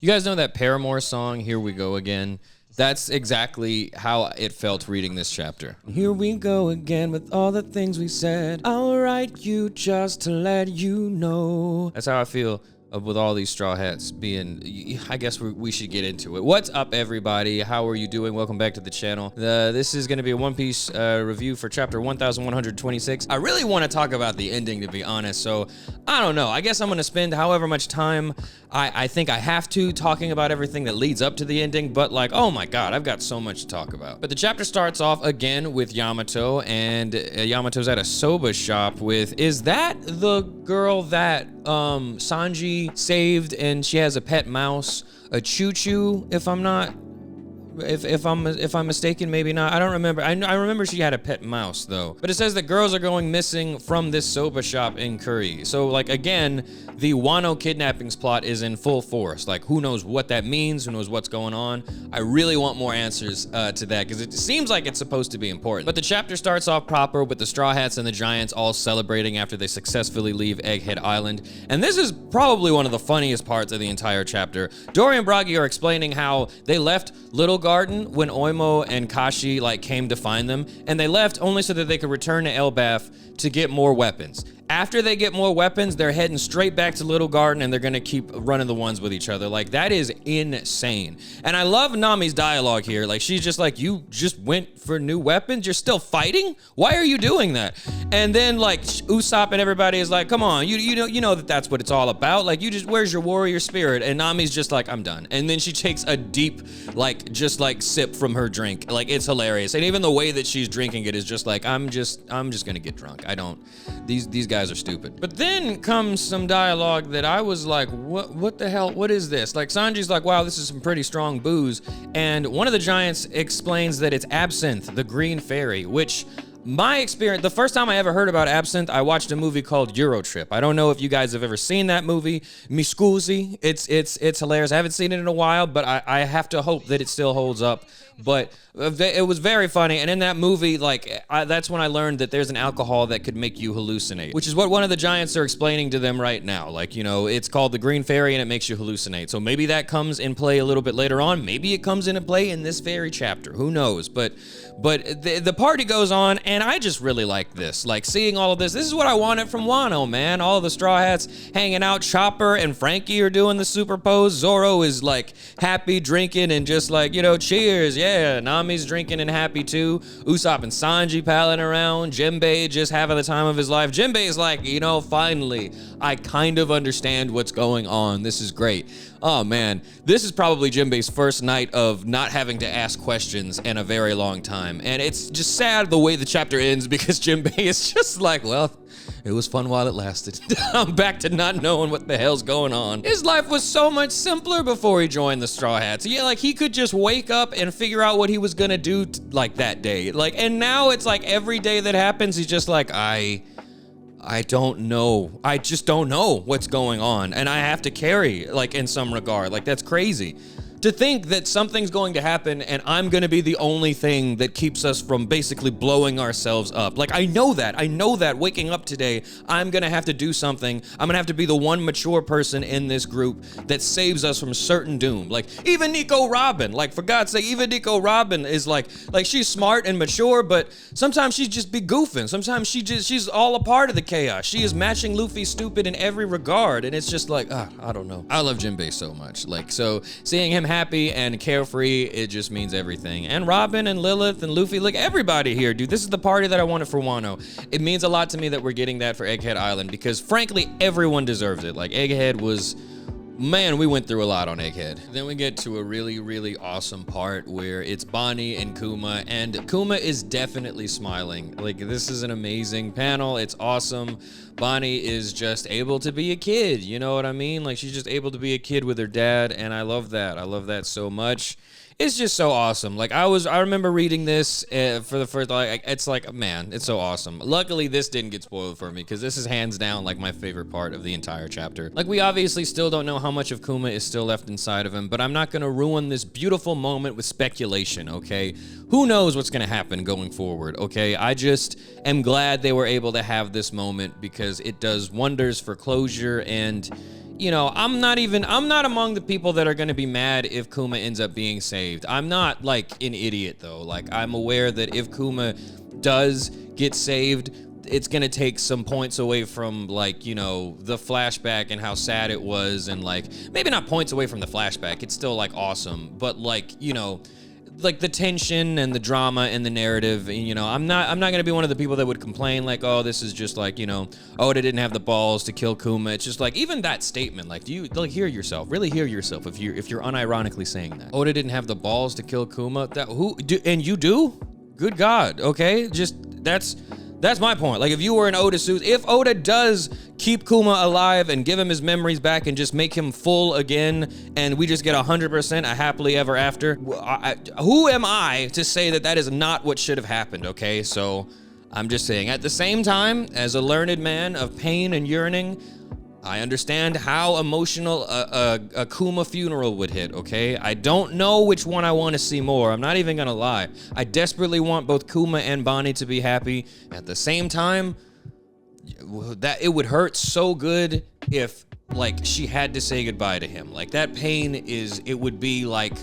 You guys know that Paramore song, Here We Go Again? That's exactly how it felt reading this chapter. Here we go again with all the things we said. I'll write you just to let you know. That's how I feel with all these Straw Hats being, I guess we should get into it. What's up, everybody? How are you doing? Welcome back to the channel. This is going to be a One Piece review for chapter 1126. I really want to talk about the ending, to be honest, so I don't know. I guess I'm going to spend however much time I think I have to talking about everything that leads up to the ending, but like, oh my god, I've got so much to talk about. But the chapter starts off again with Yamato, and Yamato's at a soba shop with, is that the girl that Sanji saved, and she has a pet mouse, a choo-choo, if I'm not, if I'm mistaken, maybe not. I don't remember. I remember she had a pet mouse though. But it says that girls are going missing from this soba shop in Curry. So like, again, the Wano kidnappings plot is in full force. Like, who knows what that means? Who knows what's going on? I really want more answers to that, because it seems like it's supposed to be important. But the chapter starts off proper with the Straw Hats and the Giants all celebrating after they successfully leave Egghead Island. And this is probably one of the funniest parts of the entire chapter. Dory and Bragi are explaining how they left Little Garden when Oimo and Kashi like came to find them, and they left only so that they could return to Elbaf to get more weapons. After they get more weapons, they're heading straight back to Little Garden, and they're gonna keep running the ones with each other. Like, that is insane. And I love Nami's dialogue here. Like, she's just like, you just went for new weapons? You're still fighting? Why are you doing that? And then like Usopp and everybody is like, come on, you know that that's what it's all about. Like, you just, where's your warrior spirit? And Nami's just like, I'm done. And then she takes a deep, like, just like sip from her drink. Like, it's hilarious. And even the way that she's drinking it is just like, I'm just gonna get drunk. These guys are stupid. But then comes some dialogue that I was like, what the hell? What is this? Like, Sanji's like, wow, this is some pretty strong booze. And one of the Giants explains that it's absinthe, the green fairy, which my experience, the first time I ever heard about absinthe, I watched a movie called Eurotrip. I don't know if you guys have ever seen that movie. Mi scusi. It's hilarious. I haven't seen it in a while, but I have to hope that it still holds up. But it was very funny, and in that movie, like, that's when I learned that there's an alcohol that could make you hallucinate, which is what one of the Giants are explaining to them right now. Like, you know, it's called the Green Fairy, and it makes you hallucinate. So maybe that comes in play a little bit later on. Maybe it comes into play in this very chapter. Who knows? But the party goes on, and I just really like this. Like, seeing all of this. This is what I wanted from Wano, man. All of the Straw Hats hanging out. Chopper and Frankie are doing the super pose. Zoro is like happy, drinking, and just like, you know, cheers, yeah. Nami's drinking and happy too. Usopp and Sanji palling around. Jimbei just having the time of his life. Jimbei is like, you know, finally, I kind of understand what's going on. This is great. Oh man, this is probably Jimbei's first night of not having to ask questions in a very long time. And it's just sad the way the chapter ends, because Jimbei is just like, well, it was fun while it lasted. I'm back to not knowing what the hell's going on. His life was so much simpler before he joined the Straw Hats. Yeah, like, he could just wake up and figure out what he was gonna do like that day. Like, and now it's like every day that happens, he's just like, I don't know. I just don't know what's going on. And I have to carry, like, in some regard. Like, that's crazy. To think that something's going to happen and I'm gonna be the only thing that keeps us from basically blowing ourselves up. Like, I know that waking up today, I'm gonna have to do something. I'm gonna have to be the one mature person in this group that saves us from certain doom. Like, even Nico Robin, like, for God's sake, even Nico Robin is like she's smart and mature, but sometimes she just be goofing. Sometimes she's all a part of the chaos. She is matching Luffy stupid in every regard, and it's just like, I don't know. I love Jimbei so much. Like, so seeing him happy and carefree, it just means everything. And Robin and Lilith and Luffy, like, everybody here, dude, this is the party that I wanted for Wano. It means a lot to me that we're getting that for Egghead Island, because frankly, everyone deserves it. Like, Egghead was, man, we went through a lot on Egghead. Then we get to a really, really awesome part where it's Bonnie and Kuma, and Kuma is definitely smiling. Like, this is an amazing panel. It's awesome. Bonnie is just able to be a kid, you know what I mean? Like, she's just able to be a kid with her dad, and I love that. I love that so much. It's just so awesome. Like, I remember reading this for the first, like, it's like, man, it's so awesome. Luckily, this didn't get spoiled for me, because this is hands down, like, my favorite part of the entire chapter. Like, we obviously still don't know how much of Kuma is still left inside of him, but I'm not gonna ruin this beautiful moment with speculation, okay? Who knows what's gonna happen going forward, okay? I just am glad they were able to have this moment, because it does wonders for closure, and you know, I'm not among the people that are going to be mad if Kuma ends up being saved. I'm not like an idiot though. Like, I'm aware that if Kuma does get saved, it's going to take some points away from, like, you know, the flashback and how sad it was, and like maybe not points away from the flashback. It's still like awesome, but like, you know, like the tension and the drama and the narrative, and, you know, I'm not gonna be one of the people that would complain like, oh, this is just like, you know, Oda didn't have the balls to kill Kuma. It's just like, even that statement, like, do you like hear yourself, really hear yourself if you're unironically saying that Oda didn't have the balls to kill Kuma? That who do, and you do? Good God, okay, just that's my point. Like, if you were an Oda suit, if Oda does keep Kuma alive and give him his memories back and just make him full again, and we just get 100% a happily ever after, who am I to say that that is not what should have happened, okay? So I'm just saying, at the same time, as a learned man of pain and yearning, I understand how emotional a Kuma funeral would hit, okay? I don't know which one I want to see more. I'm not even gonna lie. I desperately want both Kuma and Bonnie to be happy. At the same time, that it would hurt so good if, like, she had to say goodbye to him. Like, that pain it would be like,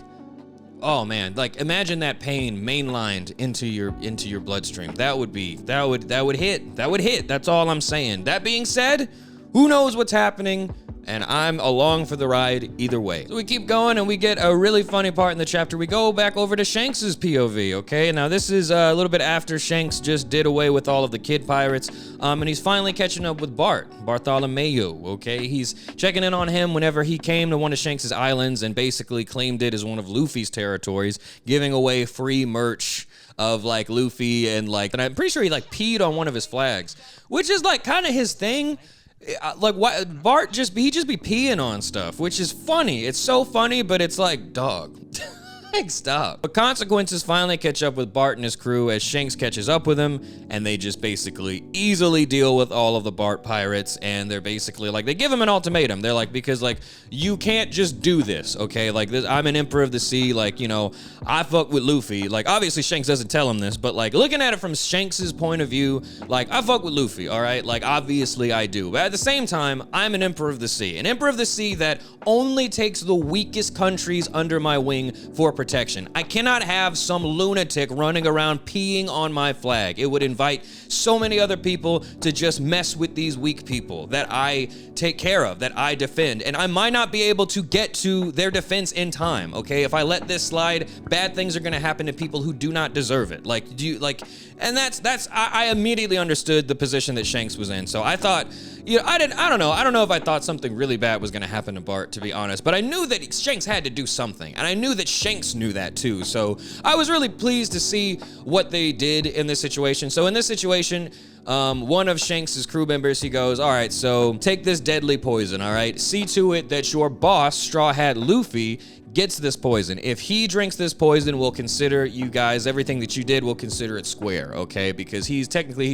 oh man, like, imagine that pain mainlined into your bloodstream. That would hit. That's all I'm saying. That being said, who knows what's happening, and I'm along for the ride either way. So we keep going, and we get a really funny part in the chapter. We go back over to Shanks's POV, okay? Now, this is a little bit after Shanks just did away with all of the kid pirates, and he's finally catching up with Bartholomew, okay? He's checking in on him whenever he came to one of Shanks's islands and basically claimed it as one of Luffy's territories, giving away free merch of, like, Luffy, and, like, and I'm pretty sure he, like, peed on one of his flags, which is, like, kind of his thing. Like, what Bart he just be peeing on stuff, which is funny. It's so funny, but it's like, dog. Like, stop. But consequences finally catch up with Bart and his crew as Shanks catches up with him, and they just basically easily deal with all of the Bart pirates, and they're basically like, they give him an ultimatum. They're like, because, like, you can't just do this, okay? Like, this, I'm an emperor of the sea, like, you know, I fuck with Luffy. Like, obviously Shanks doesn't tell him this, but, like, looking at it from Shanks's point of view, like, I fuck with Luffy, all right? Like, obviously I do. But at the same time, I'm an emperor of the sea. An emperor of the sea that only takes the weakest countries under my wing for protection. I cannot have some lunatic running around peeing on my flag. It would invite so many other people to just mess with these weak people that I take care of, that I defend, and I might not be able to get to their defense in time, okay? If I let this slide, bad things are gonna happen to people who do not deserve it. Like, and I immediately understood the position that Shanks was in. So I thought, you know, I don't know if I thought something really bad was gonna happen to Bart, to be honest, but I knew that Shanks had to do something, and I knew that Shanks knew that too. So I was really pleased to see what they did in this situation. So in this situation, one of Shanks's crew members, he goes, all right, so take this deadly poison, all right? See to it that your boss, Straw Hat Luffy, gets this poison. If he drinks this poison, we'll consider you guys, everything that you did, we'll consider it square, okay? Because he's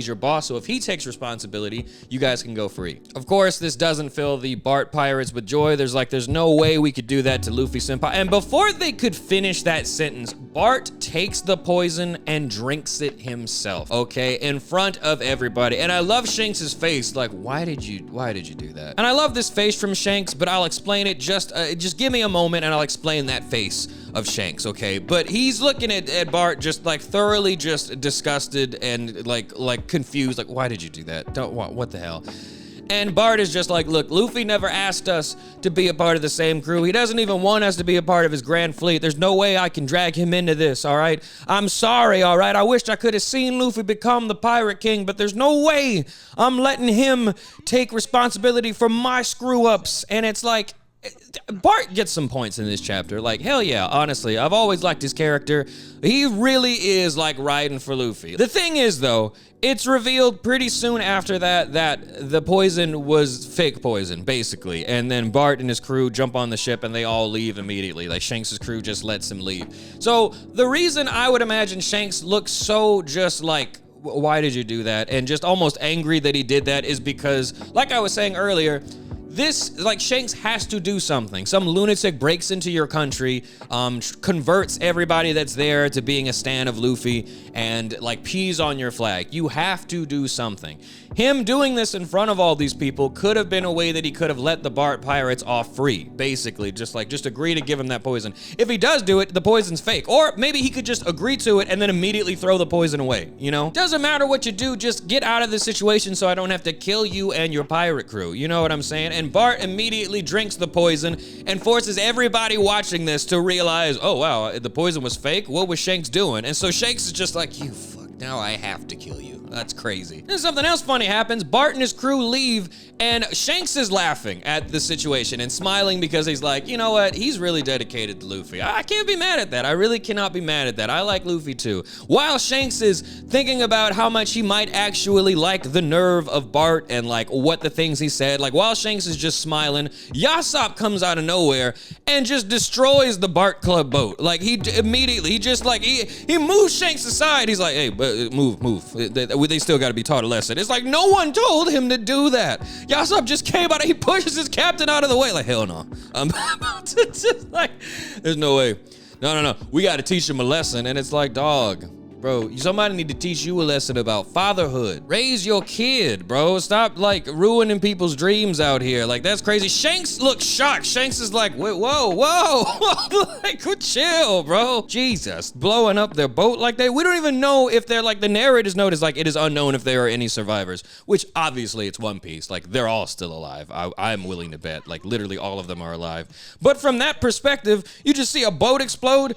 your boss, so if he takes responsibility, you guys can go free. Of course, this doesn't fill the Bart pirates with joy. There's no way we could do that to Luffy senpai. And before they could finish that sentence, Bart takes the poison and drinks it himself, okay? In front of everybody. And I love Shanks's face, like, why did you do that? And I love this face from Shanks, but I'll explain it. Just give me a moment and I'll explain that face of Shanks, okay? But he's looking at Bart just like thoroughly just disgusted and like confused, like, why did you do that? What the hell? And Bart is just like, look, Luffy never asked us to be a part of the same crew. He doesn't even want us to be a part of his grand fleet. There's no way I can drag him into this, all right? I'm sorry, all right? I wished I could have seen Luffy become the Pirate King, but there's no way I'm letting him take responsibility for my screw-ups. And it's like, Bart gets some points in this chapter. Like, hell yeah, honestly, I've always liked his character. He really is like riding for Luffy. The thing is, though, it's revealed pretty soon after that the poison was fake poison, basically. And then Bart and his crew jump on the ship and they all leave immediately. Like, Shanks' crew just lets him leave. So the reason I would imagine Shanks looks so just like, why did you do that? And just almost angry that he did that is because, like I was saying earlier, This, like, Shanks has to do something. Some lunatic breaks into your country, converts everybody that's there to being a stan of Luffy, and, like, pees on your flag. You have to do something. Him doing this in front of all these people could have been a way that he could have let the Bart pirates off free, basically. Just agree to give him that poison. If he does do it, the poison's fake. Or maybe he could just agree to it and then immediately throw the poison away, you know? Doesn't matter what you do, just get out of this situation so I don't have to kill you and your pirate crew. You know what I'm saying? And Bart immediately drinks the poison and forces everybody watching this to realize, oh wow, the poison was fake? What was Shanks doing? And so Shanks is just like, you fuck, now I have to kill you. That's crazy. Then something else funny happens. Bart and his crew leave, and Shanks is laughing at the situation and smiling because he's like, you know what? He's really dedicated to Luffy. I can't be mad at that. I really cannot be mad at that. I like Luffy too. While Shanks is thinking about how much he might actually like the nerve of Bart and like what the things he said, like while Shanks is just smiling, Yasopp comes out of nowhere and just destroys the Bart Club boat. Like he moves Shanks aside. He's like, hey, move. They still got to be taught a lesson. It's like no one told him to do that. Yasopp just came out. He pushes his captain out of the way. Like hell no. I'm about to just like, there's no way. No. We got to teach him a lesson. And it's like, dog. Bro, somebody need to teach you a lesson about fatherhood. Raise your kid, bro. Stop, like, ruining people's dreams out here. Like, that's crazy. Shanks looks shocked. Shanks is like, whoa. Like, chill, bro. Jesus. Blowing up their boat like that. We don't even know if they're, like, the narrator's note is, like, it is unknown if there are any survivors. Which, obviously, it's One Piece. Like, they're all still alive. I'm willing to bet. Like, literally all of them are alive. But from that perspective, you just see a boat explode.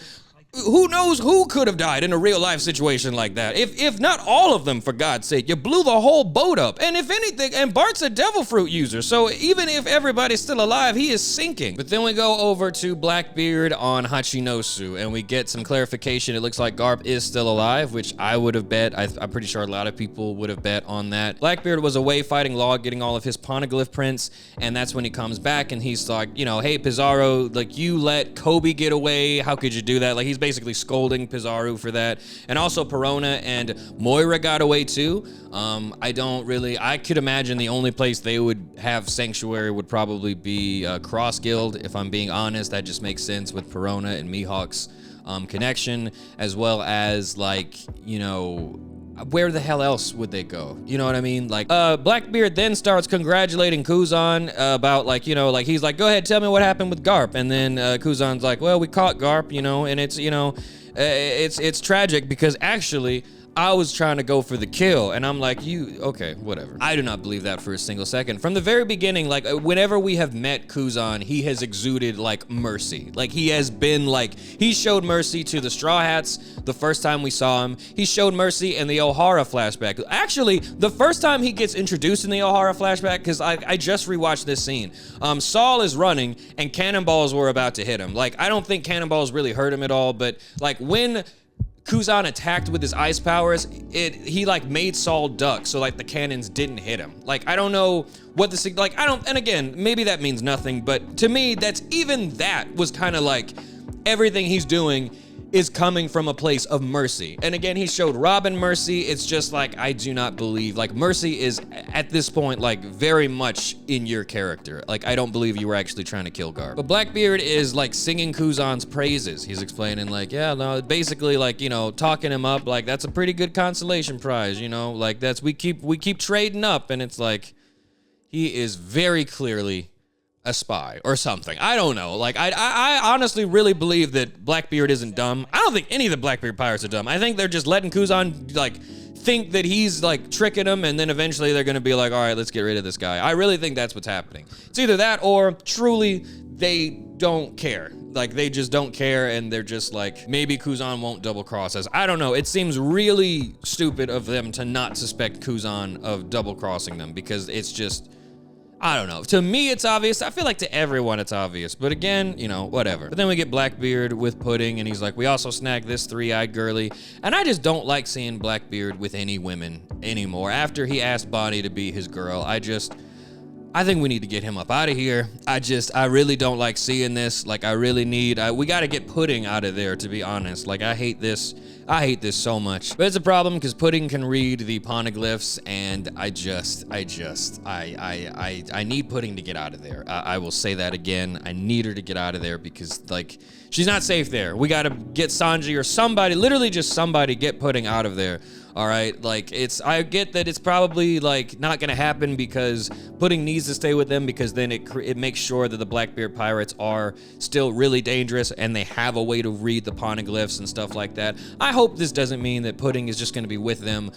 Who knows who could have died in a real life situation like that? If not all of them, for God's sake. You blew the whole boat up. And if anything, and Bart's a devil fruit user, so even if everybody's still alive, he is sinking. But then we go over to Blackbeard on Hachinosu, and we get some clarification. It looks like Garp is still alive, which I would have bet. I'm pretty sure a lot of people would have bet on that. Blackbeard was away fighting Law, getting all of his poneglyph prints, and that's when he comes back, and he's like, you know, hey, Pizarro, like, you let Kobe get away. How could you do that? Like, he's basically scolding Pizarro for that. And also Perona and Moira got away too. I could imagine the only place they would have sanctuary would probably be Cross Guild, if I'm being honest. That just makes sense with Perona and Mihawk's connection, as well as, like, you know, where the hell else would they go? You know what I mean? Like, Blackbeard then starts congratulating Kuzan about, like, you know, like, he's like, go ahead, tell me what happened with Garp. And then Kuzan's like, well, we caught Garp, you know, and it's, you know, it's tragic because actually I was trying to go for the kill. And I'm like, okay, whatever. I do not believe that for a single second. From the very beginning, like, whenever we have met Kuzan, he has exuded, like, mercy. Like, he has been, like, he showed mercy to the Straw Hats the first time we saw him. He showed mercy in the Ohara flashback. Actually, the first time he gets introduced in the Ohara flashback, because I just rewatched this scene. Saul is running, and cannonballs were about to hit him. Like, I don't think cannonballs really hurt him at all, but, like, when Kuzan attacked with his ice powers, he like made Saul duck, so like the cannons didn't hit him. Like, I don't know what the, like, and again, maybe that means nothing, but to me, that was kind of like everything he's doing is coming from a place of mercy. And again, he showed Robin mercy. It's just like, I do not believe, like, mercy is at this point, like, very much in your character. Like, I don't believe you were actually trying to kill Garp. But Blackbeard is like singing Kuzan's praises. He's explaining, like, yeah, no, basically, like, you know, talking him up, like, that's a pretty good consolation prize, you know, like, that's, we keep trading up. And it's like, he is very clearly a spy or something. I don't know. Like, I honestly really believe that Blackbeard isn't dumb. I don't think any of the Blackbeard pirates are dumb. I think they're just letting Kuzan, like, think that he's, like, tricking them, and then eventually they're gonna be like, all right, let's get rid of this guy. I really think that's what's happening. It's either that or truly they don't care. Like, they just don't care, and they're just like, maybe Kuzan won't double cross us. I don't know. It seems really stupid of them to not suspect Kuzan of double crossing them, because it's just, I don't know. To me, it's obvious. I feel like to everyone, it's obvious. But again, you know, whatever. But then we get Blackbeard with Pudding, and he's like, we also snagged this three-eyed girly. And I just don't like seeing Blackbeard with any women anymore. After he asked Bonnie to be his girl, I I think we need to get him up out of here. I really don't like seeing this. Like, I really need, we got to get Pudding out of there, to be honest. Like, I hate this so much. But it's a problem because Pudding can read the poneglyphs, and I need Pudding to get out of there. I will say that again. I need her to get out of there because, like, she's not safe there. We got to get Sanji or somebody, literally just somebody, get Pudding out of there. All right, like, I get that it's probably, like, not gonna happen because Pudding needs to stay with them because then it makes sure that the Blackbeard pirates are still really dangerous and they have a way to read the poneglyphs and stuff like that. I hope this doesn't mean that Pudding is just gonna be with them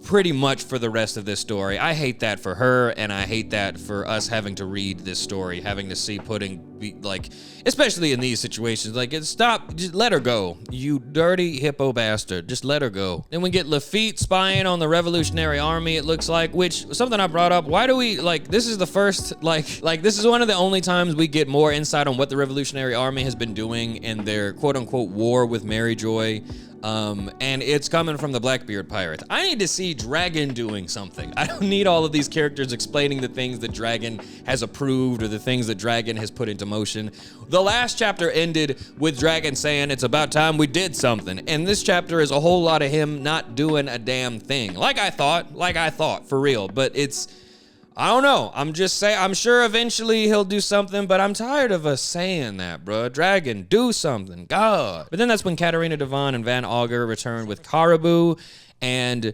pretty much for the rest of this story. I hate that for her, and I hate that for us having to read this story, having to see Pudding be, like, especially in these situations, like, stop, just let her go, you dirty hippo bastard, just let her go. Then we get Lafitte spying on the Revolutionary Army, it looks like, which, something I brought up, why do we, like, this is the first, like, this is one of the only times we get more insight on what the Revolutionary Army has been doing in their quote-unquote war with Mary Joy. And it's coming from the Blackbeard pirates. I need to see Dragon doing something. I don't need all of these characters explaining the things that Dragon has approved or the things that Dragon has put into motion. The last chapter ended with Dragon saying it's about time we did something. And this chapter is a whole lot of him not doing a damn thing. Like I thought, for real. But it's, I don't know. I'm just saying, I'm sure eventually he'll do something, but I'm tired of us saying that, bro. Dragon, do something. God. But then that's when Katarina Devon and Van Augur return with Caribou, and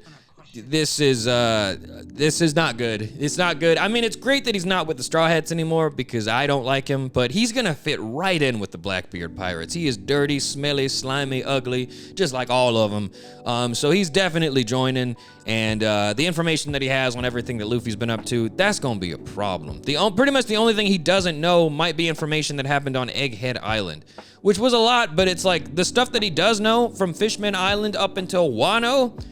this is not good. It's not good. I mean, it's great that he's not with the Straw Hats anymore because I don't like him, but he's gonna fit right in with the Blackbeard pirates. He is dirty, smelly, slimy, ugly, just like all of them. So he's definitely joining, and the information that he has on everything that Luffy's been up to, that's gonna be a problem. Pretty much the only thing he doesn't know might be information that happened on Egghead Island, which was a lot, but it's like the stuff that he does know from Fishman Island up until Wano,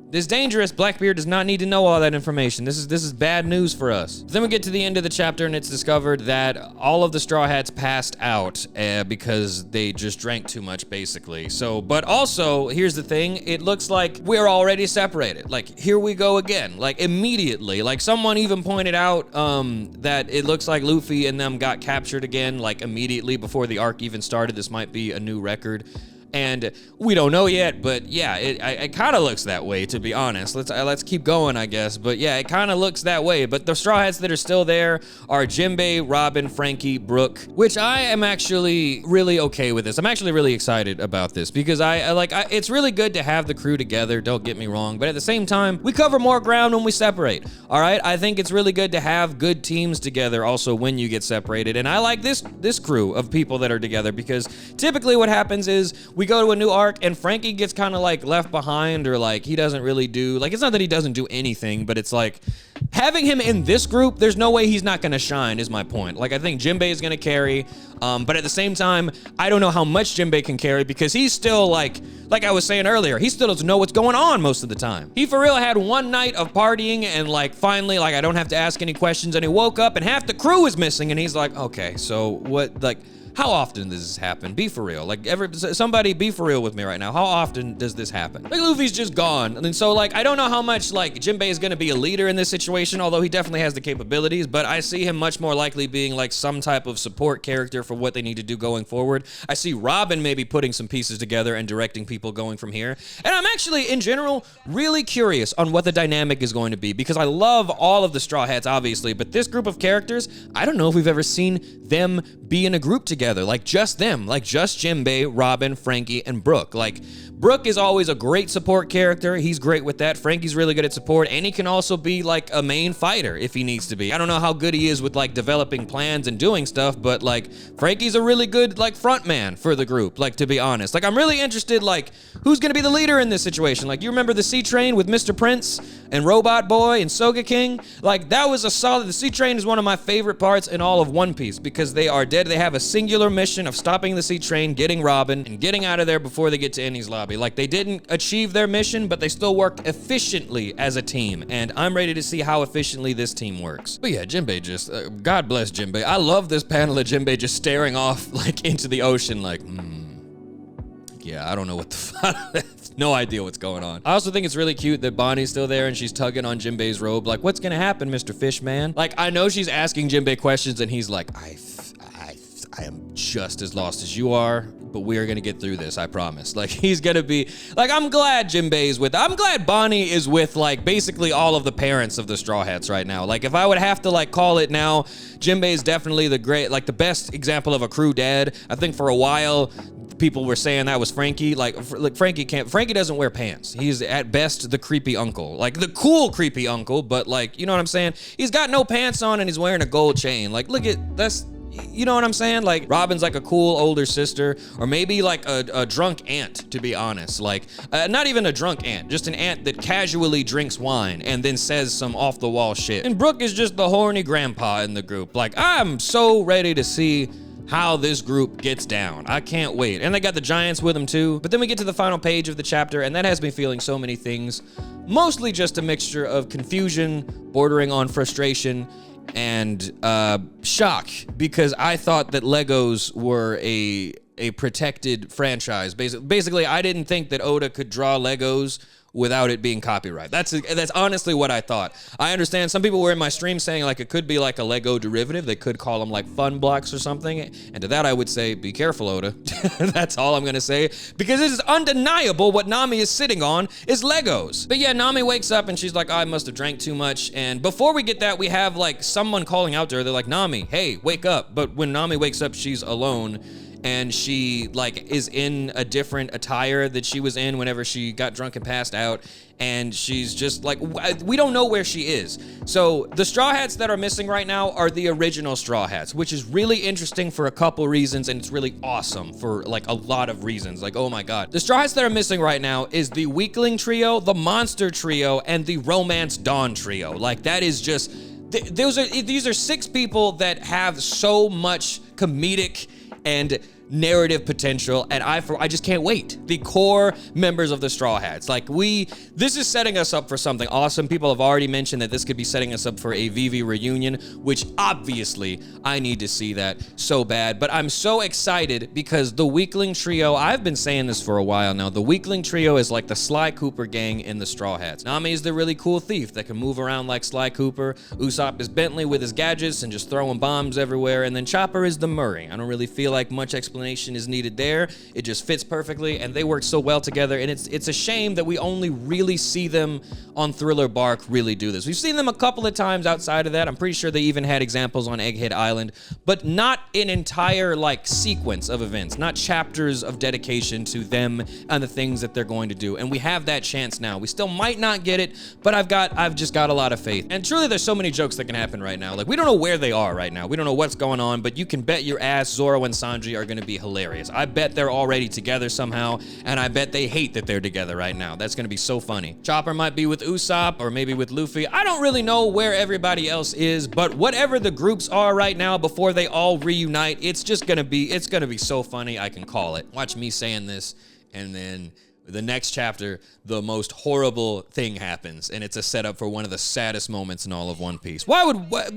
this dangerous. Blackbeard does not need to know all that information. This is bad news for us. Then we get to the end of the chapter and it's discovered that all of the Straw Hats passed out because they just drank too much, basically. So, but also, here's the thing. It looks like we're already separated. Like, here we go again. Like, immediately. Like, someone even pointed out that it looks like Luffy and them got captured again, like, immediately before the arc even started. This might be a new record. And we don't know yet, but yeah, it kind of looks that way, to be honest. Let's keep going, I guess. But yeah, it kind of looks that way. But the Straw Hats that are still there are Jimbei, Robin, Frankie, Brook, which I am actually really okay with this. I'm actually really excited about this because it's really good to have the crew together, don't get me wrong. But at the same time, we cover more ground when we separate, all right? I think it's really good to have good teams together also when you get separated. And I like this crew of people that are together because typically what happens is we go to a new arc and Frankie gets kind of like left behind, or like he doesn't really do, like, it's not that he doesn't do anything, but it's like having him in this group, there's no way he's not gonna shine, is my point. Like, I think Jimbei is gonna carry, but at the same time, I don't know how much Jimbei can carry because he's still like I was saying earlier, he still doesn't know what's going on most of the time. He for real had one night of partying and like finally, like, I don't have to ask any questions, and he woke up and half the crew is missing and he's like, okay, so what, like, how often does this happen? Be for real. Like, somebody be for real with me right now. How often does this happen? Like, Luffy's just gone. And so, like, I don't know how much, like, Jimbei is gonna be a leader in this situation, although he definitely has the capabilities, but I see him much more likely being, like, some type of support character for what they need to do going forward. I see Robin maybe putting some pieces together and directing people going from here. And I'm actually, in general, really curious on what the dynamic is going to be, because I love all of the Straw Hats, obviously, but this group of characters, I don't know if we've ever seen them be in a group together, like just them, like just Jimbei, Robin, Frankie, and Brook. Like, Brook is always a great support character. He's great with that. Frankie's really good at support, and he can also be like a main fighter if he needs to be. I don't know how good he is with like developing plans and doing stuff, but like Frankie's a really good like front man for the group, like, to be honest. Like, I'm really interested, like, who's gonna be the leader in this situation? Like, you remember the Sea Train with Mr. Prince and Robot Boy and Soga King? Like, that was a solid, the Sea Train is one of my favorite parts in all of One Piece because they are dead. They have a singular mission of stopping the Sea Train, getting Robin, and getting out of there before they get to Enies Lobby. Like, they didn't achieve their mission, but they still worked efficiently as a team, and I'm ready to see how efficiently this team works. But yeah, Jimbei just, God bless Jimbei. I love this panel of Jimbei just staring off, like, into the ocean, like, yeah, I don't know what the fuck. No idea what's going on. I also think it's really cute that Bonnie's still there and she's tugging on Jimbei's robe. Like, what's gonna happen, Mr. Fishman? Like, I know she's asking Jimbei questions and he's like, I am just as lost as you are, but we are gonna get through this, I promise. Like, he's gonna be, like, I'm glad Bonnie is with, like, basically all of the parents of the Straw Hats right now. Like, if I would have to, like, call it now, Jimbei is definitely the best example of a crew dad. I think for a while, people were saying that was Frankie. Like Frankie doesn't wear pants. He's at best the creepy uncle. Like the cool creepy uncle, but like, you know what I'm saying? He's got no pants on and he's wearing a gold chain. Like, look at, that's, you know what I'm saying? Like, Robin's like a cool older sister, or maybe like a drunk aunt, to be honest. Like, not even a drunk aunt, just an aunt that casually drinks wine and then says some off the wall shit. And Brooke is just the horny grandpa in the group. Like, I'm so ready to see how this group gets down. I can't wait. And they got the Giants with them too. But then we get to the final page of the chapter, and that has me feeling so many things. Mostly just a mixture of confusion, bordering on frustration, and shock, because I thought that Legos were a protected franchise. Basically, I didn't think that Oda could draw Legos without it being copyright. That's honestly what I thought. I understand some people were in my stream saying like it could be like a Lego derivative. They could call them like fun blocks or something. And to that I would say, be careful, Oda. That's all I'm gonna say, because it is undeniable what Nami is sitting on is Legos. But yeah, Nami wakes up and she's like, I must have drank too much. And before we get that, we have like someone calling out to her. They're like, Nami, hey, wake up. But when Nami wakes up, she's alone. And she like is in a different attire that she was in whenever she got drunk and passed out. And she's just like, we don't know where she is. So the Straw Hats that are missing right now are the original Straw Hats, which is really interesting for a couple reasons. And it's really awesome for like a lot of reasons. Like, oh my God. The Straw Hats that are missing right now is the Weakling Trio, the Monster Trio, and the Romance Dawn Trio. Like, that is just, these are 6 people that have so much comedic and narrative potential, and I just can't wait. The core members of the Straw Hats. Like, this is setting us up for something awesome. People have already mentioned that this could be setting us up for a Vivi reunion, which obviously I need to see that so bad. But I'm so excited because the Weakling Trio, I've been saying this for a while now, the Weakling Trio is like the Sly Cooper gang in the Straw Hats. Nami is the really cool thief that can move around like Sly Cooper. Usopp is Bentley with his gadgets and just throwing bombs everywhere. And then Chopper is the Murray. I don't really feel like much explanation is needed there. It just fits perfectly, and they work so well together. And it's a shame that we only really see them on Thriller Bark really do this. We've seen them a couple of times outside of that. I'm pretty sure they even had examples on Egghead Island, but not an entire like sequence of events, not chapters of dedication to them and the things that they're going to do. And we have that chance now. We still might not get it, but I've just got a lot of faith. And truly, there's so many jokes that can happen right now. Like, we don't know where they are right now. We don't know what's going on, but you can bet your ass Zoro and Sanji are going to be hilarious. I bet they're already together somehow, and I bet they hate that they're together right now. That's gonna be so funny. Chopper might be with Usopp, or maybe with Luffy. I don't really know where everybody else is, but whatever the groups are right now before they all reunite, it's gonna be so funny, I can call it. Watch me saying this, and then the next chapter, the most horrible thing happens, and it's a setup for one of the saddest moments in all of One Piece. But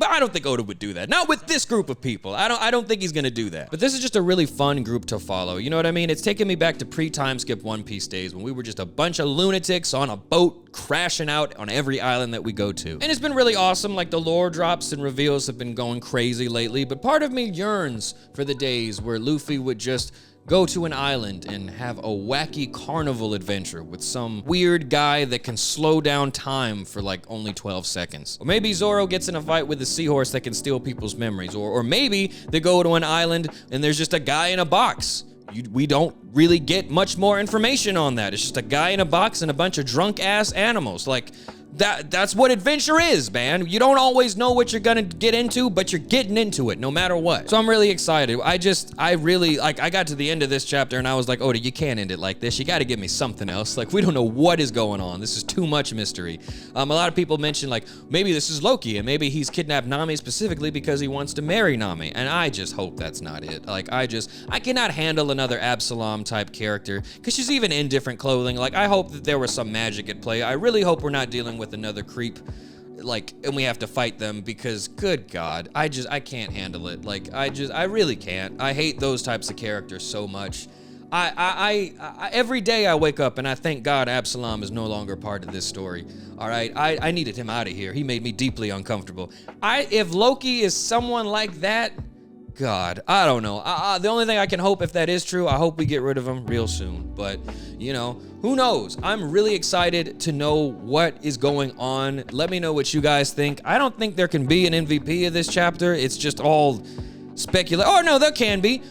I don't think Oda would do that. Not with this group of people. I don't think he's gonna do that. But this is just a really fun group to follow. You know what I mean? It's taking me back to pre-time skip One Piece days when we were just a bunch of lunatics on a boat crashing out on every island that we go to. And it's been really awesome. Like, the lore drops and reveals have been going crazy lately, but part of me yearns for the days where Luffy would just go to an island and have a wacky carnival adventure with some weird guy that can slow down time for like only 12 seconds. Or maybe Zoro gets in a fight with a seahorse that can steal people's memories. Or maybe they go to an island and there's just a guy in a box. We don't really get much more information on that. It's just a guy in a box and a bunch of drunk ass animals. Like, that's what adventure is, man. You don't always know what you're gonna get into, but you're getting into it no matter what. So I'm really excited. I really, like, I got to the end of this chapter and I was like, Oda, you can't end it like this. You gotta give me something else. Like, we don't know what is going on. This is too much mystery. A lot of people mention, like, maybe this is Loki and maybe he's kidnapped Nami specifically because he wants to marry Nami. And I just hope that's not it. Like, I cannot handle another Absalom type character because she's even in different clothing. Like, I hope that there was some magic at play. I really hope we're not dealing with another creep, like, and we have to fight them, because good God, I can't handle it. Like, I really can't. I hate those types of characters so much. Every day I wake up and I thank God Absalom is no longer part of this story. All right, I needed him out of here. He made me deeply uncomfortable. If Loki is someone like that, God, I don't know. The only thing I can hope, if that is true, I hope we get rid of him real soon. But, you know, who knows? I'm really excited to know what is going on. Let me know what you guys think. I don't think there can be an MVP of this chapter. It's just all speculation. Oh, no, there can be.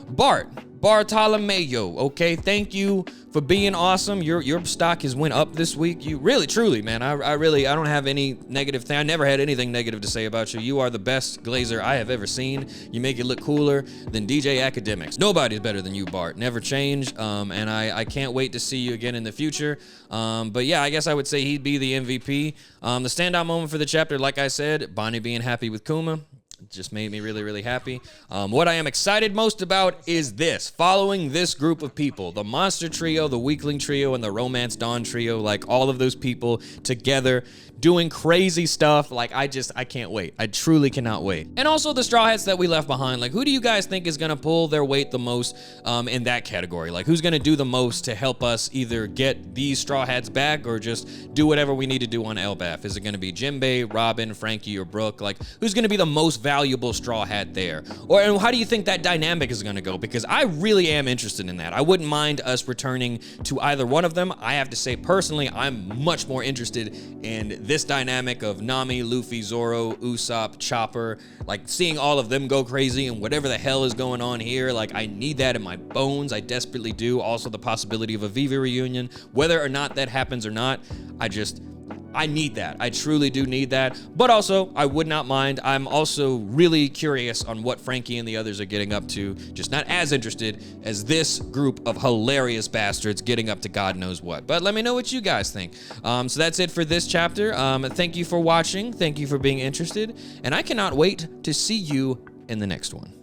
Bartolomeo, okay? Thank you for being awesome. Your stock has went up this week. You really, truly, man. I don't have any negative thing. I never had anything negative to say about you. You are the best Glazer I have ever seen. You make it look cooler than DJ Academics. Nobody's better than you, Bart. Never change. And I can't wait to see you again in the future. But yeah, I guess I would say he'd be the MVP. The standout moment for the chapter, like I said, Bonnie being happy with Kuma. Just made me really, really happy. What I am excited most about is this. Following this group of people, the Monster Trio, the Weakling Trio, and the Romance Dawn Trio, like all of those people together doing crazy stuff. Like, I can't wait. I truly cannot wait. And also the Straw Hats that we left behind. Like, who do you guys think is going to pull their weight the most in that category? Like, who's going to do the most to help us either get these Straw Hats back or just do whatever we need to do on Elbaf? Is it going to be Jimbei, Robin, Frankie, or Brooke? Like, who's going to be the most valuable Straw Hat there? And how do you think that dynamic is going to go? Because I really am interested in that. I wouldn't mind us returning to either one of them. I have to say, personally, I'm much more interested in this dynamic of Nami, Luffy, Zoro, Usopp, Chopper, like seeing all of them go crazy and whatever the hell is going on here. Like, I need that in my bones. I desperately do. Also, the possibility of a Vivi reunion, whether or not that happens or not, I need that. I truly do need that. But also, I would not mind. I'm also really curious on what Frankie and the others are getting up to. Just not as interested as this group of hilarious bastards getting up to God knows what. But let me know what you guys think. So that's it for this chapter. Thank you for watching. Thank you for being interested. And I cannot wait to see you in the next one.